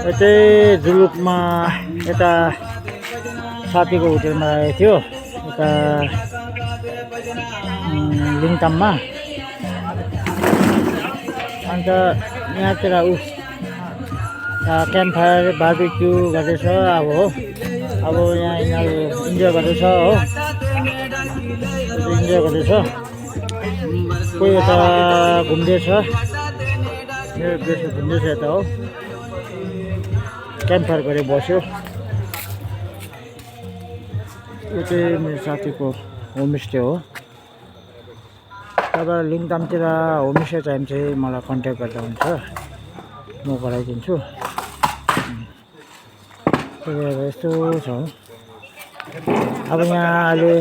यतै जुलुकमा यता साथीको होटेलमा आएको थियो यता लिङताममा। अन्त यहाँतिर क्याम्प फायर बार्बिक्यू गर्दैछ अब हो। अब यहाँ यिनीहरू इन्जोय गर्दैछ हो, इन्जोय गर्दैछ। कोही यता घुम्दैछ, मेरो गेस्ट घुम्दैछ यता हो। क्याम्प फायर गरेर बस्यो। यो चाहिँ मेरो साथीको होमस्टे हो। तपाईँ लिङतामतिर होमस्टे चाहियो चाहिँ मलाई कन्ट्याक्ट गर्दा हुन्छ, म गराइदिन्छु। यस्तो छ। अब यहाँ अहिले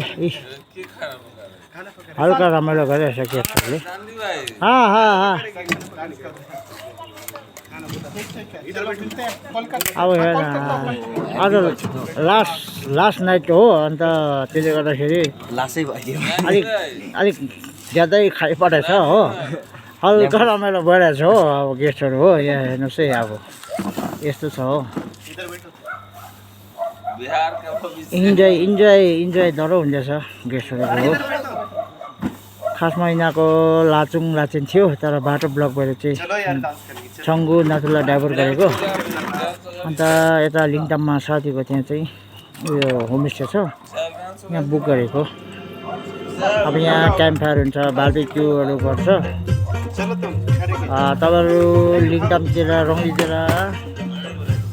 हल्का रमाइलो गरिरहेछ गेस्टहरूले। अब हेर आज लास्ट नाइट हो, अन्त त्यसले गर्दाखेरि अलिक ज्यादै खाइपठाएछ हो। हल्का रमाइलो भइरहेछ हो अब गेस्टहरू हो। यहाँ हेर्नुहोस् है, अब यस्तो छ हो। इन्जोय डह्रो हुँदैछ गेस्टहरूको हो। खासमा यिनीहरूको लाचेन थियो, तर बाटो ब्लक भएर चाहिँ छङ्गु नाथुला डाइभर गरेको। अन्त यता लिङताममा साथीको त्यहाँ चाहिँ उयो होमस्टे छ, यहाँ बुक गरेको। अब यहाँ क्याम्प फायर हुन्छ, बार्बिक्यूहरू गर्छ। तपाईँहरू लिङतामतिर रङ्गलीतिर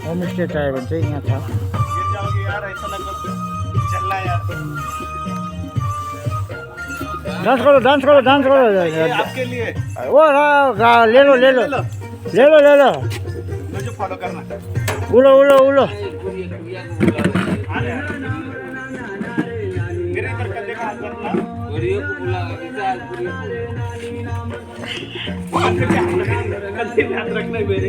होमस्टे चाहियो भने चाहिँ यहाँ छ। डांस करो आपके लिए। वो ले लो मुझे फॉलो करना। उलो मेरे इधर कंधे का हाथ करना। गोरियों को बुला कंधे पे हाथ रखना मेरे